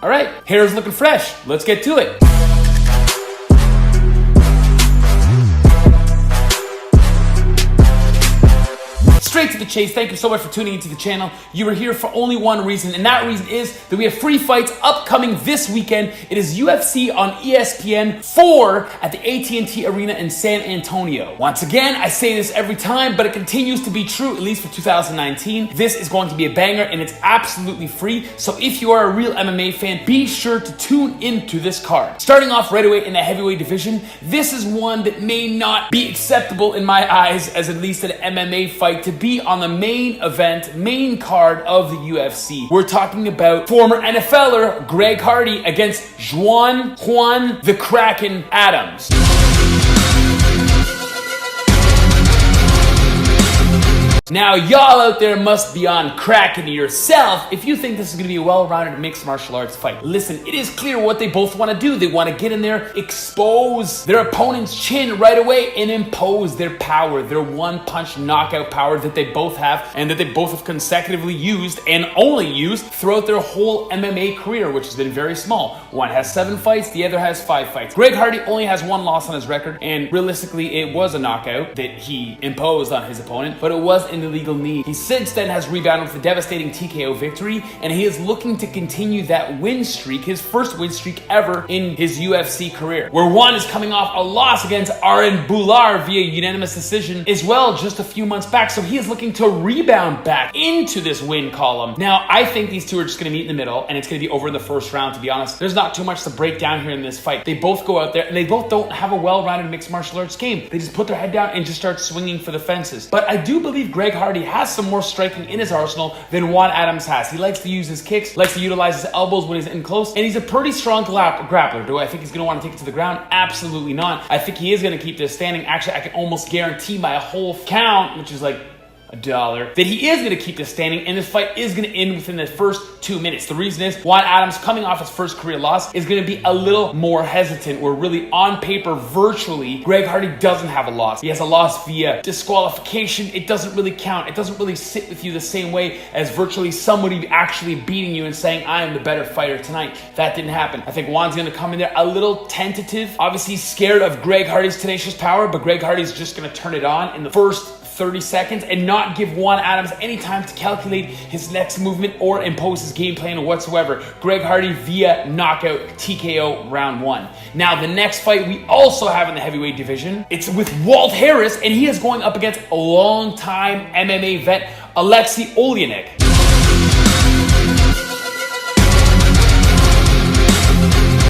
All right, hair's looking fresh. Let's get to it. Straight to the chase, thank you so much for tuning into the channel. You are here for only one reason, and that reason is that we have free fights upcoming this weekend. It is UFC on ESPN 4 at the AT&T Arena in San Antonio. Once again, I say this every time, but it continues to be true, at least for 2019. This is going to be a banger, and it's absolutely free. So if you are a real MMA fan, be sure to tune into this card. Starting off right away in the heavyweight division, this is one that may not be acceptable in my eyes as at least an MMA fight to be on the main event, main card of the UFC. We're talking about former NFLer Greg Hardy against Juan the Kraken Adams. Now, y'all out there must be on cracking yourself if you think this is going to be a well-rounded mixed martial arts fight. Listen, it is clear what they both want to do. They want to get in there, expose their opponent's chin right away, and impose their power, their one-punch knockout power that they both have and that they both have consecutively used and only used throughout their whole MMA career, which has been very small. One has 7 fights, the other has 5 fights. Greg Hardy only has 1 loss on his record, and realistically, it was a knockout that he imposed on his opponent, but it was in the legal knee. He since then has rebounded with a devastating TKO victory, and he is looking to continue that win streak, his first win streak ever in his UFC career. Where Juan is coming off a loss against Aaron Bular via unanimous decision as well just a few months back, so he is looking to rebound back into this win column. Now, I think these two are just going to meet in the middle, and it's going to be over in the first round, to be honest. There's not too much to break down here in this fight. They both go out there, and they both don't have a well-rounded mixed martial arts game. They just put their head down and just start swinging for the fences. But I do believe Greg Hardy has some more striking in his arsenal than Juan Adams has. He likes to use his kicks, likes to utilize his elbows when he's in close, and he's a pretty strong grappler. Do I think he's going to want to take it to the ground? Absolutely not. I think he is going to keep this standing. Actually, I can almost guarantee by a whole count, which is like $1, that he is going to keep this standing, and this fight is going to end within the first 2 minutes. The reason is Juan Adams, coming off his first career loss, is going to be a little more hesitant, where really on paper, virtually, Greg Hardy doesn't have a loss. He has a loss via disqualification. It doesn't really count. It doesn't really sit with you the same way as virtually somebody actually beating you and saying, I am the better fighter tonight. That didn't happen. I think Juan's going to come in there a little tentative. Obviously, he's scared of Greg Hardy's tenacious power, but Greg Hardy's just going to turn it on in the first 30 seconds and not give Juan Adams any time to calculate his next movement or impose his game plan whatsoever. Greg Hardy via knockout TKO round 1. Now, the next fight we also have in the heavyweight division, it's with Walt Harris, and he is going up against a longtime MMA vet, Olynyk.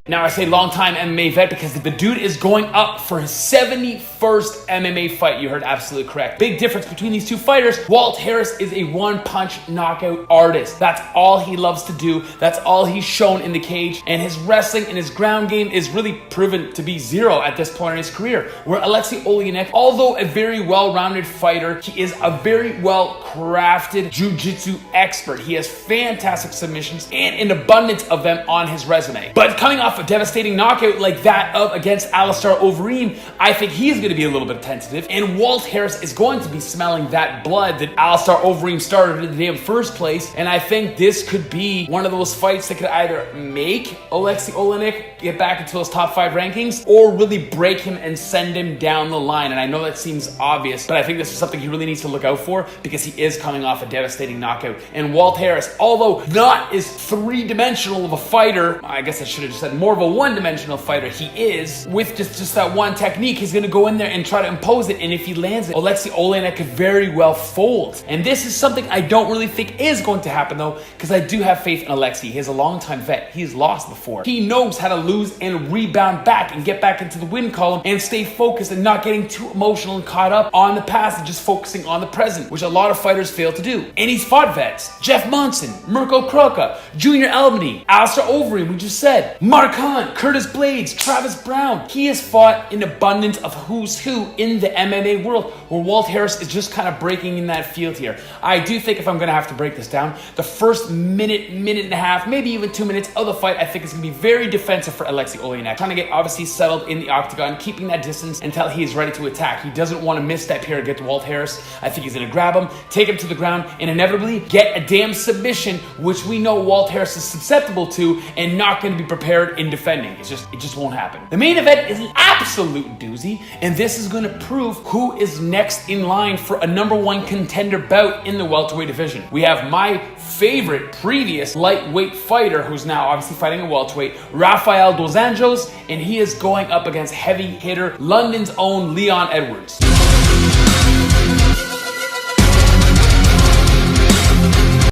Now, I say long-time MMA vet because the dude is going up for his 71st MMA fight. You heard absolutely correct. Big difference between these two fighters. Walt Harris is a one-punch knockout artist. That's all he loves to do. That's all he's shown in the cage. And his wrestling and his ground game is really proven to be zero at this point in his career. Where Olynyk, although a very well-rounded fighter, he is a very well-crafted jiu-jitsu expert. He has fantastic submissions and an abundance of them on his resume. But coming off a devastating knockout like that of against Alistair Overeem, I think he's going to be a little bit tentative, and Walt Harris is going to be smelling that blood that Alistair Overeem started in the damn first place, and I think this could be one of those fights that could either make Olynyk get back into those top 5 rankings or really break him and send him down the line. And I know that seems obvious, but I think this is something he really needs to look out for because he is coming off a devastating knockout. And Walt Harris, although not as 3-dimensional of a fighter, I guess I should have just said more of a 1-dimensional fighter, he is, with just that one technique, he's going to go in there and try to impose it, and if he lands it, Olynyk could very well fold. And this is something I don't really think is going to happen, though, because I do have faith in Alexi. He is a longtime vet. He's lost before. He knows how to lose and rebound back and get back into the win column and stay focused and not getting too emotional and caught up on the past and just focusing on the present, which a lot of fighters fail to do. And he's fought vets. Jeff Monson, Mirko Kroka, Junior Albany, Alistair Overeem, we just said, Mark Khan, Curtis Blades, Travis Brown. He has fought an abundance of who's who in the MMA world, where Walt Harris is just kind of breaking in that field here. I do think, if I'm going to have to break this down, the first minute and a half, maybe even 2 minutes of the fight, I think is going to be very defensive for Alexei Olynyk. Trying to get obviously settled in the octagon, keeping that distance until he is ready to attack. He doesn't want to misstep here against Walt Harris. I think he's going to grab him, take him to the ground, and inevitably get a damn submission, which we know Walt Harris is susceptible to and not going to be prepared in defending. It just won't happen. The main event is an absolute doozy, and this is going to prove who is next in line for a #1 contender bout in the welterweight division. We have my favorite previous lightweight fighter, who's now obviously fighting a welterweight, Rafael dos Anjos, and he is going up against heavy hitter London's own Leon Edwards.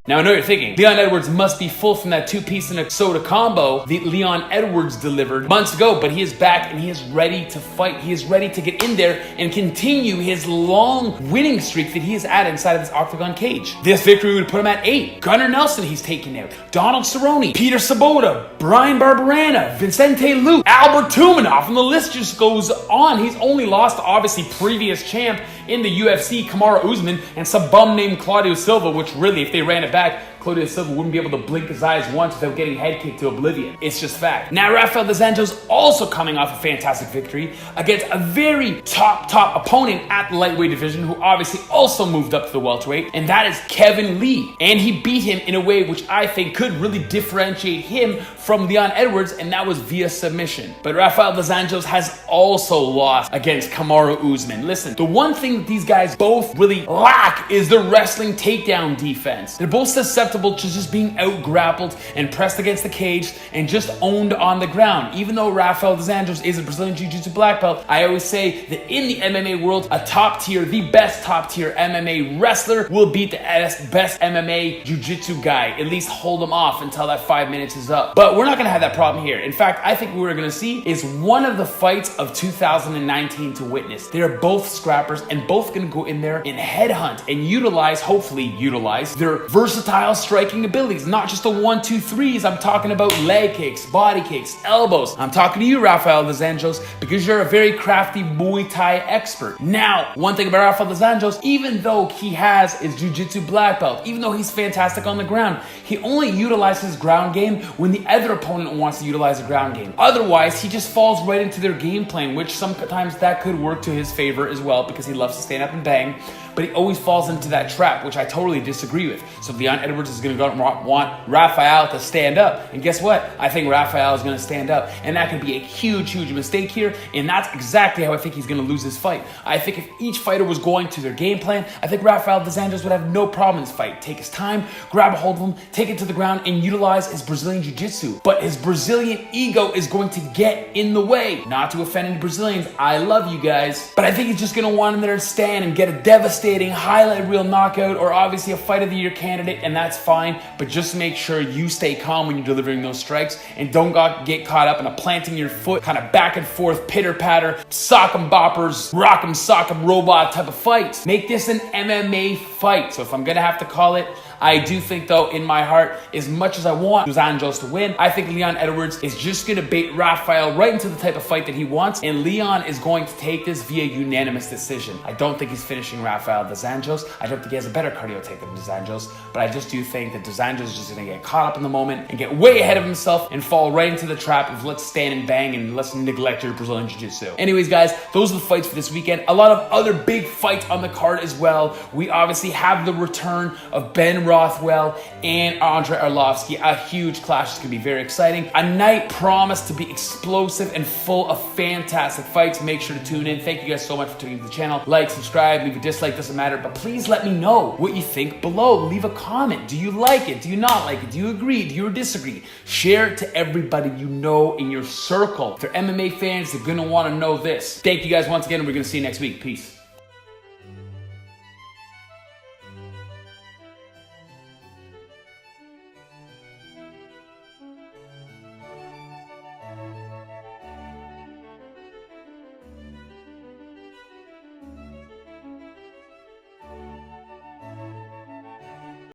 Now, I know you're thinking, Leon Edwards must be full from that 2-piece and a soda combo that Leon Edwards delivered months ago, but he is back and he is ready to fight. He is ready to get in there and continue his long winning streak that he has had inside of this octagon cage. This victory would put him at 8. Gunnar Nelson, he's taking out. Donald Cerrone, Peter Sabota, Brian Barberana, Vicente Luque, Albert Tumanoff, and the list just goes on. He's only lost to obviously previous champ in the UFC, Kamaru Usman, and some bum named Claudio Silva, which really, if they ran it back, Claudio Silva wouldn't be able to blink his eyes once without getting head kicked to oblivion. It's just fact. Now, Rafael dos Anjos also coming off a fantastic victory against a very top opponent at the lightweight division, who obviously also moved up to the welterweight, and that is Kevin Lee. And he beat him in a way which I think could really differentiate him from Leon Edwards, and that was via submission. But Rafael dos Anjos has also lost against Kamaru Usman. Listen, the one thing that these guys both really lack is the wrestling takedown defense. They're both susceptible to just being out-grappled and pressed against the cage and just owned on the ground. Even though Rafael dos Anjos is a Brazilian Jiu-Jitsu black belt, I always say that in the MMA world, the best top-tier MMA wrestler will beat the best MMA Jiu-Jitsu guy. At least hold him off until that 5 minutes is up. But we're not going to have that problem here. In fact, I think what we're going to see is one of the fights of 2019 to witness. They're both scrappers and both going to go in there and headhunt and hopefully utilize their versatile striking abilities. Not just the 1-2-3s. I'm talking about leg kicks, body kicks, elbows. I'm talking to you, Rafael dos Anjos, because you're a very crafty Muay Thai expert. Now, one thing about Rafael dos Anjos, even though he has his Jiu-Jitsu black belt, even though he's fantastic on the ground, he only utilizes ground game when the other opponent wants to utilize the ground game. Otherwise, he just falls right into their game plan, which sometimes that could work to his favor as well, because he loves to stand up and bang, but he always falls into that trap, which I totally disagree with. So Leon Edwards is going to want Rafael to stand up, and guess what? I think Rafael is going to stand up, and that could be a huge mistake here, and that's exactly how I think he's going to lose this fight. I think if each fighter was going to their game plan, I think Rafael dos Anjos would have no problem in this fight. Take his time, grab a hold of him, take it to the ground, and utilize his Brazilian Jiu-Jitsu. But his Brazilian ego is going to get in the way. Not to offend any Brazilians, I love you guys, but I think he's just going to want him there to stand and get a devastating highlight reel knockout, or obviously a fight of the year candidate, and that's fine, but just make sure you stay calm when you're delivering those strikes and don't get caught up in a planting your foot, kind of back and forth, pitter patter, sock 'em boppers, rock 'em, sock 'em robot type of fight. Make this an MMA fight. So if I'm gonna have to call it, I do think, though, in my heart, as much as I want dos Anjos to win, I think Leon Edwards is just going to bait Rafael right into the type of fight that he wants, and Leon is going to take this via unanimous decision. I don't think he's finishing Rafael dos Anjos. I don't think he has a better cardio take than dos Anjos, but I just do think that dos Anjos is just going to get caught up in the moment and get way ahead of himself and fall right into the trap of let's stand and bang and let's neglect your Brazilian Jiu-Jitsu. Anyways, guys, those are the fights for this weekend. A lot of other big fights on the card as well. We obviously have the return of Ben Rothwell and Andrei Arlovski. A huge clash. It's going to be very exciting. A night promised to be explosive and full of fantastic fights. Make sure to tune in. Thank you guys so much for tuning to the channel. Like, subscribe, leave a dislike, doesn't matter, but please let me know what you think below. Leave a comment. Do you like it? Do you not like it? Do you agree? Do you disagree? Share it to everybody you know in your circle. If they're MMA fans, they're going to want to know this. Thank you guys once again, and we're going to see you next week. Peace.